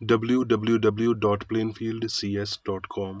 www.plainfieldcs.com।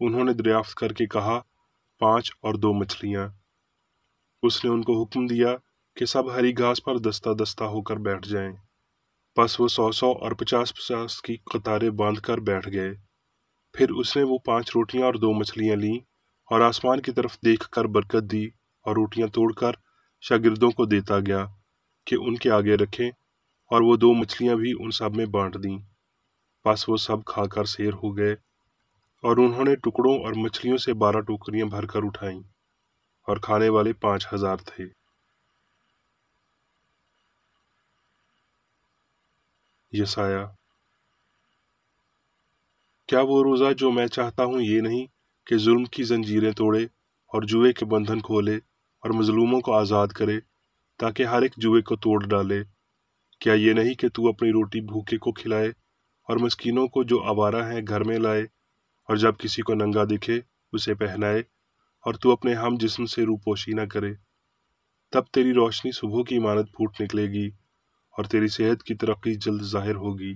انہوں نے دریافت کر کے کہا 5 اور 2 مچھلیاں۔ اس نے ان کو حکم دیا کہ سب ہری گھاس پر دستہ دستہ ہو کر بیٹھ جائیں۔ پس وہ 100 اور 50 کی قطاریں باندھ کر بیٹھ گئے۔ پھر اس نے وہ 5 روٹیاں اور 2 مچھلیاں لیں اور آسمان کی طرف دیکھ کر برکت دی اور روٹیاں توڑ کر شاگردوں کو دیتا گیا کہ ان کے آگے رکھیں، اور وہ 2 مچھلیاں بھی ان سب میں بانٹ دیں۔ پس وہ سب کھا کر سیر ہو گئے، اور انہوں نے ٹکڑوں اور مچھلیوں سے 12 ٹوکریاں بھر کر اٹھائیں، اور کھانے والے 5000 تھے۔ یسایہ: کیا وہ روزہ جو میں چاہتا ہوں یہ نہیں کہ ظلم کی زنجیریں توڑے اور جوئے کے بندھن کھولے اور مظلوموں کو آزاد کرے، تاکہ ہر ایک جوئے کو توڑ ڈالے؟ کیا یہ نہیں کہ تو اپنی روٹی بھوکے کو کھلائے اور مسکینوں کو جو آوارہ ہیں گھر میں لائے، اور جب کسی کو ننگا دکھے اسے پہنائے، اور تو اپنے ہم جسم سے روپوشی نہ کرے؟ تب تیری روشنی صبح کی مانند پھوٹ نکلے گی، اور تیری صحت کی ترقی جلد ظاہر ہوگی۔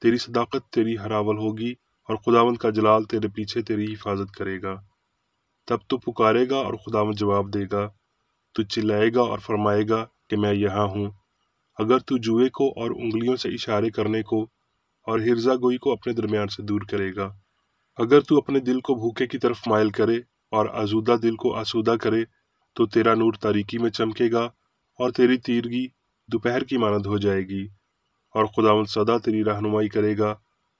تیری صداقت تیری ہراول ہوگی، اور خداوند کا جلال تیرے پیچھے تیری حفاظت کرے گا۔ تب تو پکارے گا اور خداوند جواب دے گا، تو چلائے گا اور فرمائے گا کہ میں یہاں ہوں۔ اگر تو جوئے کو اور انگلیوں سے اشارے کرنے کو اور ہرزہ گوئی کو اپنے درمیان سے دور کرے گا، اگر تو اپنے دل کو بھوکے کی طرف مائل کرے اور آزودہ دل کو آسودہ کرے، تو تیرا نور تاریکی میں چمکے گا، اور تیری تیرگی دوپہر کی مانند ہو جائے گی، اور خداوند سدا تیری رہنمائی کرے گا،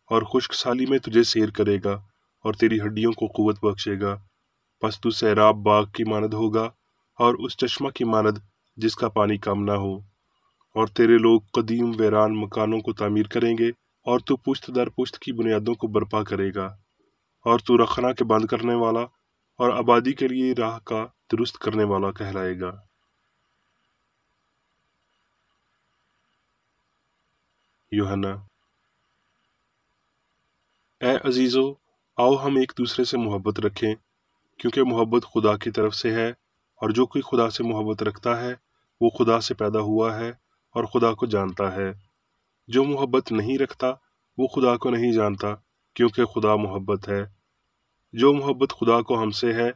اور خشک سالی میں تجھے سیر کرے گا، اور تیری ہڈیوں کو قوت بخشے گا۔ پس تو سیراب باغ کی مانند ہوگا، اور اس چشمہ کی مانند جس کا پانی کم نہ ہو، اور تیرے لوگ قدیم ویران مکانوں کو تعمیر کریں گے، اور تو پشت در پشت کی بنیادوں کو برپا کرے گا، اور تو رخنا کے بند کرنے والا اور آبادی کے لیے راہ کا درست کرنے والا کہلائے گا۔ یوحنا: اے عزیزو، آؤ ہم ایک دوسرے سے محبت رکھیں، کیونکہ محبت خدا کی طرف سے ہے، اور جو کوئی خدا سے محبت رکھتا ہے وہ خدا سے پیدا ہوا ہے اور خدا کو جانتا ہے۔ جو محبت نہیں رکھتا وہ خدا کو نہیں جانتا، کیونکہ خدا محبت ہے۔ جو محبت خدا کو ہم سے ہے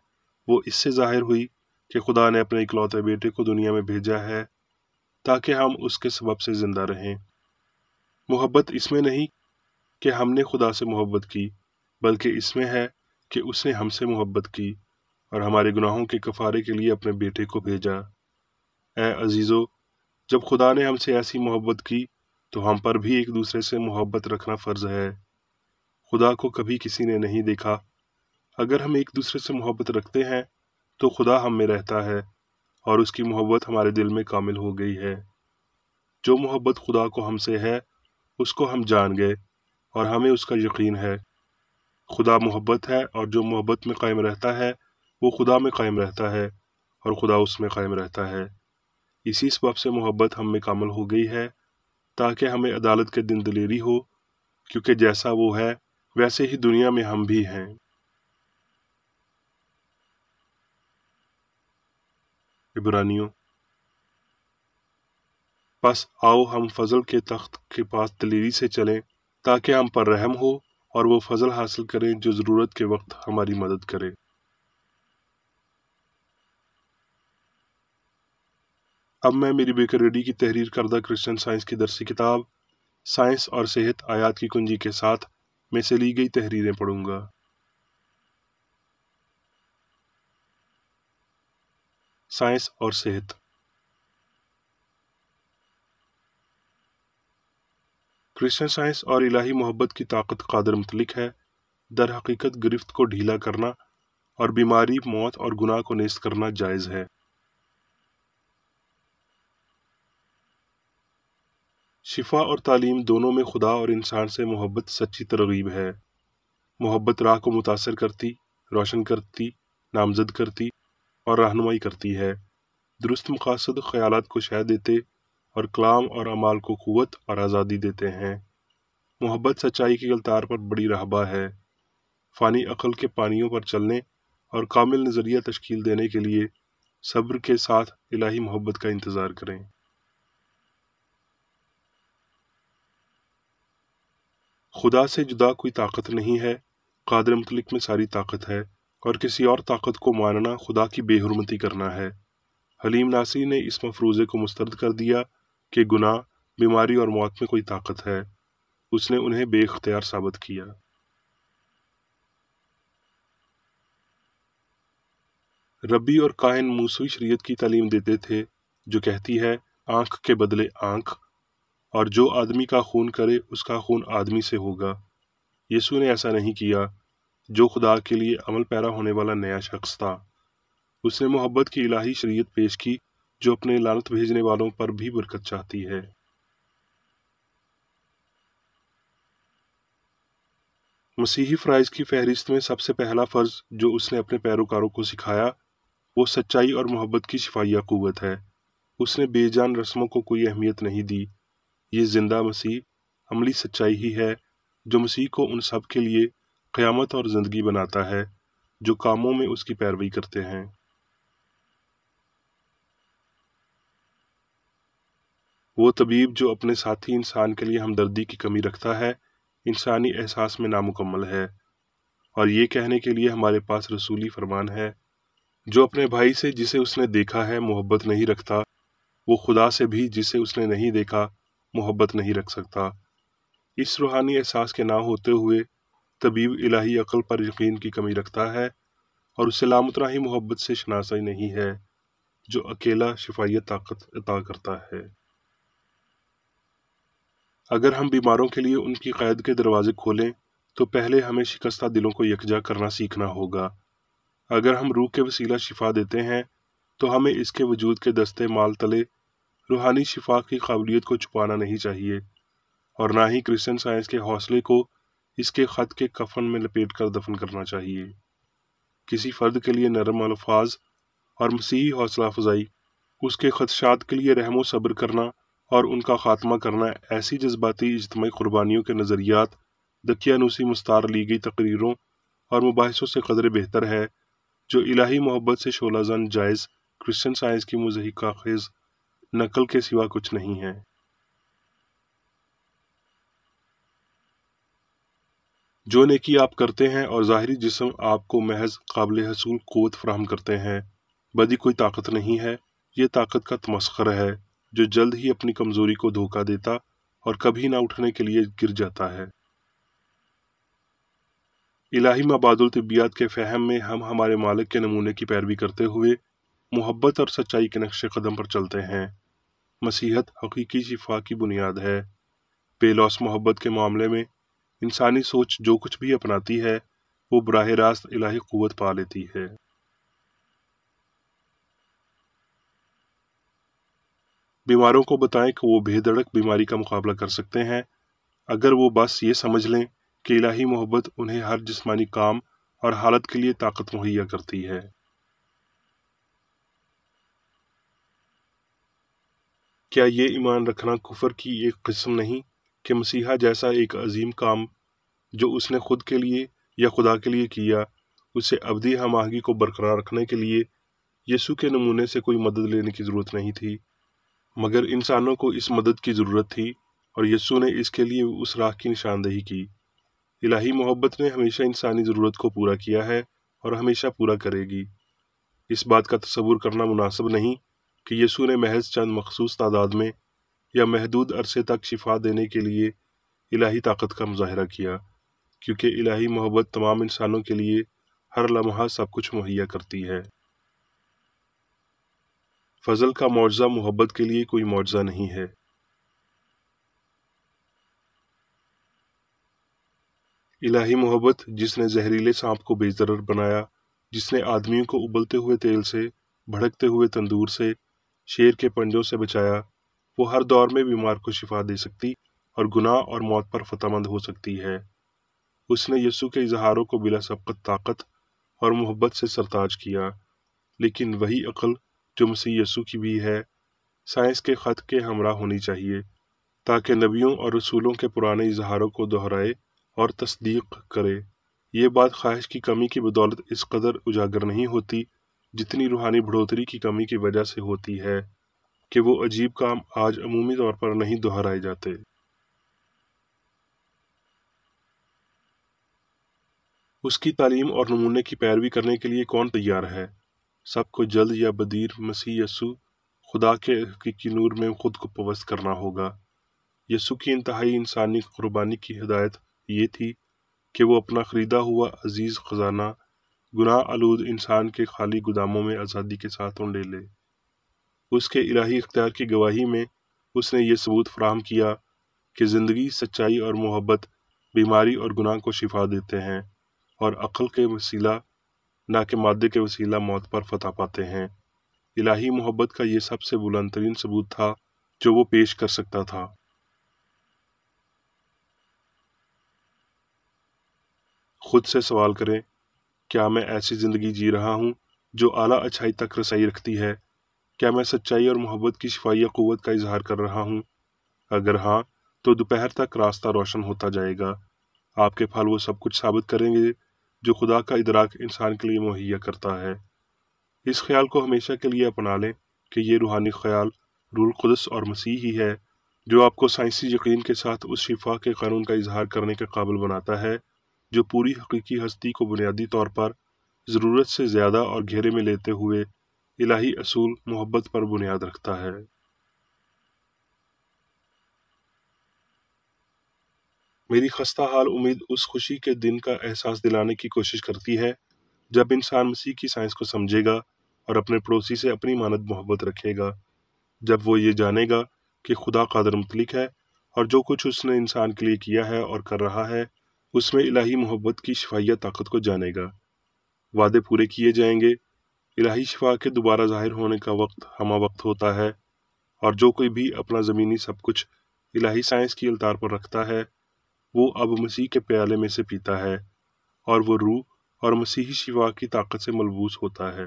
وہ اس سے ظاہر ہوئی کہ خدا نے اپنے اکلوتے بیٹے کو دنیا میں بھیجا ہے تاکہ ہم اس کے سبب سے زندہ رہیں۔ محبت اس میں نہیں کہ ہم نے خدا سے محبت کی، بلکہ اس میں ہے کہ اس نے ہم سے محبت کی اور ہمارے گناہوں کے کفارے کے لیے اپنے بیٹے کو بھیجا۔ اے عزیزو، جب خدا نے ہم سے ایسی محبت کی تو ہم پر بھی ایک دوسرے سے محبت رکھنا فرض ہے۔ خدا کو کبھی کسی نے نہیں دیکھا۔ اگر ہم ایک دوسرے سے محبت رکھتے ہیں تو خدا ہم میں رہتا ہے، اور اس کی محبت ہمارے دل میں کامل ہو گئی ہے۔ جو محبت خدا کو ہم سے ہے اس کو ہم جان گئے، اور ہمیں اس کا یقین ہے۔ خدا محبت ہے، اور جو محبت میں قائم رہتا ہے وہ خدا میں قائم رہتا ہے، اور خدا اس میں قائم رہتا ہے۔ اسی سبب سے محبت ہم میں کامل ہو گئی ہے، تاکہ ہمیں عدالت کے دن دلیری ہو، کیونکہ جیسا وہ ہے ویسے ہی دنیا میں ہم بھی ہیں۔ عبرانیوں: پس آؤ ہم فضل کے تخت کے پاس دلیری سے چلیں، تاکہ ہم پر رحم ہو اور وہ فضل حاصل کریں جو ضرورت کے وقت ہماری مدد کرے۔ اب میں میری بیکر ریڈی کی تحریر کردہ کرسچن سائنس کی درسی کتاب سائنس اور صحت آیات کی کنجی کے ساتھ میں سے لی گئی تحریریں پڑھوں گا۔ سائنس اور صحت۔ کرسچن سائنس اور الہی محبت کی طاقت قادر متعلق ہے در حقیقت گرفت کو ڈھیلا کرنا اور بیماری، موت اور گناہ کو نیست کرنا جائز ہے۔ شفا اور تعلیم دونوں میں خدا اور انسان سے محبت سچی ترغیب ہے۔ محبت راہ کو متاثر کرتی، روشن کرتی، نامزد کرتی اور رہنمائی کرتی ہے۔ درست مقاصد خیالات کو شہ دیتے اور کلام اور اعمال کو قوت اور آزادی دیتے ہیں۔ محبت سچائی کی گلتار پر بڑی راہبہ ہے۔ فانی عقل کے پانیوں پر چلنے اور کامل نظریہ تشکیل دینے کے لیے صبر کے ساتھ الہی محبت کا انتظار کریں۔ خدا سے جدا کوئی طاقت نہیں ہے قادر مطلق میں ساری طاقت ہے، اور کسی اور طاقت کو ماننا خدا کی بے حرمتی کرنا ہے۔ حلیم ناصری نے اس مفروضے کو مسترد کر دیا کہ گناہ، بیماری اور موت میں کوئی طاقت ہے۔ اس نے انہیں بے اختیار ثابت کیا۔ ربی اور کاہن موسوی شریعت کی تعلیم دیتے تھے جو کہتی ہے آنکھ کے بدلے آنکھ، اور جو آدمی کا خون کرے اس کا خون آدمی سے ہوگا۔ یسوع نے ایسا نہیں کیا، جو خدا کے لیے عمل پیرا ہونے والا نیا شخص تھا۔ اس نے محبت کی الہی شریعت پیش کی جو اپنے لعنت بھیجنے والوں پر بھی برکت چاہتی ہے۔ مسیحی فرائض کی فہرست میں سب سے پہلا فرض جو اس نے اپنے پیروکاروں کو سکھایا وہ سچائی اور محبت کی شفائیہ قوت ہے۔ اس نے بے جان رسموں کو کوئی اہمیت نہیں دی۔ یہ زندہ مسیح عملی سچائی ہی ہے جو مسیح کو ان سب کے لیے قیامت اور زندگی بناتا ہے جو کاموں میں اس کی پیروی کرتے ہیں۔ وہ طبیب جو اپنے ساتھی انسان کے لیے ہمدردی کی کمی رکھتا ہے انسانی احساس میں نامکمل ہے، اور یہ کہنے کے لیے ہمارے پاس رسولی فرمان ہے جو اپنے بھائی سے جسے اس نے دیکھا ہے محبت نہیں رکھتا وہ خدا سے بھی جسے اس نے نہیں دیکھا محبت نہیں رکھ سکتا۔ اس روحانی احساس کے نہ ہوتے ہوئے طبیب الہی عقل پر یقین کی کمی رکھتا ہے اور اسے لامتناہی محبت سے شناسائی نہیں ہے جو اکیلا شفائیت طاقت عطا کرتا ہے۔ اگر ہم بیماروں کے لیے ان کی قید کے دروازے کھولیں تو پہلے ہمیں شکستہ دلوں کو یکجا کرنا سیکھنا ہوگا۔ اگر ہم روح کے وسیلہ شفا دیتے ہیں تو ہمیں اس کے وجود کے دستے مال تلے روحانی شفا کی قابلیت کو چھپانا نہیں چاہیے، اور نہ ہی کرسچن سائنس کے حوصلے کو اس کے خط کے کفن میں لپیٹ کر دفن کرنا چاہیے۔ کسی فرد کے لیے نرم الفاظ اور مسیحی حوصلہ افزائی، اس کے خدشات کے لیے رحم و صبر کرنا اور ان کا خاتمہ کرنا ایسی جذباتی اجتماعی قربانیوں کے نظریات، دقیانوسی مستعار لی گئی تقریروں اور مباحثوں سے قدرے بہتر ہے جو الہی محبت سے شعلہ زن جائز کرسچن سائنس کی مضحکہ خیز نقل کے سوا کچھ نہیں ہے۔ جو نیکی آپ کرتے ہیں اور ظاہری جسم آپ کو محض قابل حصول قوت فراہم کرتے ہیں، بدی کوئی طاقت نہیں ہے، یہ طاقت کا تمسخر ہے جو جلد ہی اپنی کمزوری کو دھوکہ دیتا اور کبھی نہ اٹھنے کے لیے گر جاتا ہے۔ الہی مباد الطبیات کے فہم میں ہم ہمارے مالک کے نمونے کی پیروی کرتے ہوئے محبت اور سچائی کے نقش قدم پر چلتے ہیں۔ مسیحت حقیقی شفا کی بنیاد ہے۔ بے لوث محبت کے معاملے میں انسانی سوچ جو کچھ بھی اپناتی ہے وہ براہ راست الہی قوت پا لیتی ہے۔ بیماروں کو بتائیں کہ وہ بے دھڑک بیماری کا مقابلہ کر سکتے ہیں اگر وہ بس یہ سمجھ لیں کہ الہی محبت انہیں ہر جسمانی کام اور حالت کے لیے طاقت مہیا کرتی ہے۔ کیا یہ ایمان رکھنا کفر کی ایک قسم نہیں کہ مسیحا جیسا ایک عظیم کام جو اس نے خود کے لیے یا خدا کے لیے کیا، اسے ابدی ہم آہنگی کو برقرار رکھنے کے لیے یسوع کے نمونے سے کوئی مدد لینے کی ضرورت نہیں تھی، مگر انسانوں کو اس مدد کی ضرورت تھی اور یسوع نے اس کے لیے اس راہ کی نشاندہی کی۔ الہی محبت نے ہمیشہ انسانی ضرورت کو پورا کیا ہے اور ہمیشہ پورا کرے گی۔ اس بات کا تصور کرنا مناسب نہیں کہ یسوع نے محض چند مخصوص تعداد میں یا محدود عرصے تک شفا دینے کے لیے الہی طاقت کا مظاہرہ کیا، کیونکہ الہی محبت تمام انسانوں کے لیے ہر لمحہ سب کچھ مہیا کرتی ہے۔ فضل کا معجزہ محبت کے لیے کوئی معجزہ نہیں ہے۔ الہی محبت جس نے زہریلے سانپ کو بے ضرر بنایا، جس نے آدمیوں کو ابلتے ہوئے تیل سے، بھڑکتے ہوئے تندور سے، شیر کے پنجوں سے بچایا، وہ ہر دور میں بیمار کو شفا دے سکتی اور گناہ اور موت پر فتح مند ہو سکتی ہے۔ اس نے یسوع کے اظہاروں کو بلا سبقت طاقت اور محبت سے سرتاج کیا، لیکن وہی عقل جو مسیح یسوع کی بھی ہے، سائنس کے خط کے ہمراہ ہونی چاہیے تاکہ نبیوں اور رسولوں کے پرانے اظہاروں کو دہرائے اور تصدیق کرے۔ یہ بات خواہش کی کمی کی بدولت اس قدر اجاگر نہیں ہوتی جتنی روحانی بڑھوتری کی کمی کی وجہ سے ہوتی ہے کہ وہ عجیب کام آج عمومی طور پر نہیں دہرائے جاتے۔ اس کی تعلیم اور نمونے کی پیروی کرنے کے لیے کون تیار ہے؟ سب کو جلد یا بدیر مسیح یسوع خدا کے حقیقی نور میں خود کو پوست کرنا ہوگا۔ یسوع کی انتہائی انسانی قربانی کی ہدایت یہ تھی کہ وہ اپنا خریدا ہوا عزیز خزانہ گناہ آلود انسان کے خالی گوداموں میں آزادی کے ساتھ لے لے۔ اس کے الہی اختیار کی گواہی میں اس نے یہ ثبوت فراہم کیا کہ زندگی، سچائی اور محبت بیماری اور گناہ کو شفا دیتے ہیں اور عقل کے وسیلہ نہ کہ مادے کے وسیلہ موت پر فتح پاتے ہیں۔ الہی محبت کا یہ سب سے بلند ترین ثبوت تھا جو وہ پیش کر سکتا تھا۔ خود سے سوال کریں، کیا میں ایسی زندگی جی رہا ہوں جو اعلیٰ اچھائی تک رسائی رکھتی ہے؟ کیا میں سچائی اور محبت کی شفائیہ قوت کا اظہار کر رہا ہوں؟ اگر ہاں تو دوپہر تک راستہ روشن ہوتا جائے گا۔ آپ کے پھل وہ سب کچھ ثابت کریں گے جو خدا کا ادراک انسان کے لیے مہیا کرتا ہے۔ اس خیال کو ہمیشہ کے لیے اپنا لیں کہ یہ روحانی خیال روح القدس اور مسیح ہی ہے جو آپ کو سائنسی یقین کے ساتھ اس شفا کے قانون کا اظہار کرنے کے قابل بناتا ہے جو پوری حقیقی ہستی کو بنیادی طور پر ضرورت سے زیادہ اور گھیرے میں لیتے ہوئے الہی اصول محبت پر بنیاد رکھتا ہے۔ میری خستہ حال امید اس خوشی کے دن کا احساس دلانے کی کوشش کرتی ہے جب انسان مسیح کی سائنس کو سمجھے گا اور اپنے پڑوسی سے اپنی مانند محبت رکھے گا، جب وہ یہ جانے گا کہ خدا قادر مطلق ہے اور جو کچھ اس نے انسان کے لیے کیا ہے اور کر رہا ہے اس میں الہی محبت کی شفائیہ طاقت کو جانے گا۔ وعدے پورے کیے جائیں گے، الہی شفا کے دوبارہ ظاہر ہونے کا وقت ہمہ وقت ہوتا ہے، اور جو کوئی بھی اپنا زمینی سب کچھ الہی سائنس کی التار پر رکھتا ہے وہ اب مسیح کے پیالے میں سے پیتا ہے اور وہ روح اور مسیحی شفا کی طاقت سے ملبوس ہوتا ہے۔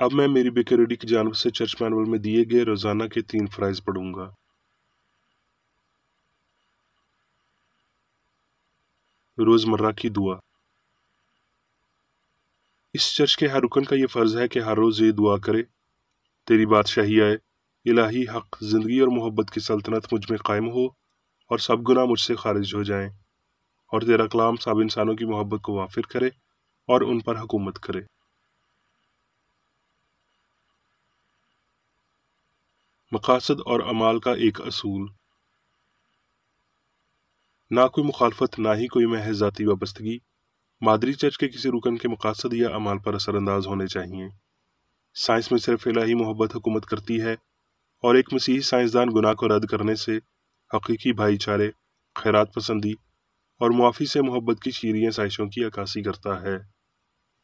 اب میں میری بیکریڈی کی جانب سے چرچ مینول میں دیے گئے روزانہ کے 3 فرائض پڑھوں گا۔ روزمرہ کی دعا۔ اس چرچ کے ہر رکن کا یہ فرض ہے کہ ہر روز یہ دعا کرے، تیری بادشاہی آئے، الہی حق، زندگی اور محبت کی سلطنت مجھ میں قائم ہو اور سب گناہ مجھ سے خارج ہو جائیں، اور تیرا کلام سب انسانوں کی محبت کو وافر کرے اور ان پر حکومت کرے۔ مقاصد اور اعمال کا ایک اصول۔ نہ کوئی مخالفت، نہ ہی کوئی محض ذاتی وابستگی مادری چرچ کے کسی رکن کے مقاصد یا اعمال پر اثر انداز ہونے چاہیے۔ سائنس میں صرف الہی محبت حکومت کرتی ہے اور ایک مسیحی سائنسدان گناہ کو رد کرنے سے حقیقی بھائی چارے، خیرات پسندی اور معافی سے محبت کی شیریں سائشوں کی عکاسی کرتا ہے۔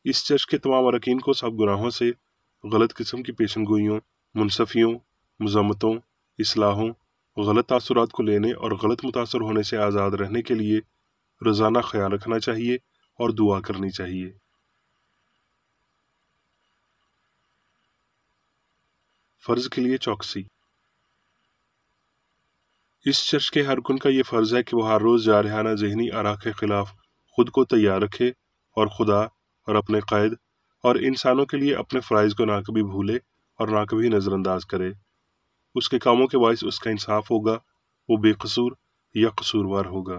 اس چرچ کے تمام اراکین کو سب گناہوں سے، غلط قسم کی پیشن گوئیوں، منصفیوں، مذمتوں، اصلاحوں، غلط تاثرات کو لینے اور غلط متاثر ہونے سے آزاد رہنے کے لیے روزانہ خیال رکھنا چاہیے اور دعا کرنی چاہیے۔ فرض کے لیے چوکسی۔ اس چرچ کے ہر رکن کا یہ فرض ہے کہ وہ ہر روز جارحانہ ذہنی آراء کے خلاف خود کو تیار رکھے اور خدا اور اپنے قائد اور انسانوں کے لیے اپنے فرائض کو نہ کبھی بھولے اور نہ کبھی نظر انداز کرے۔ اس کے کاموں کے باعث اس کا انصاف ہوگا، وہ بے قصور یا قصوروار ہوگا۔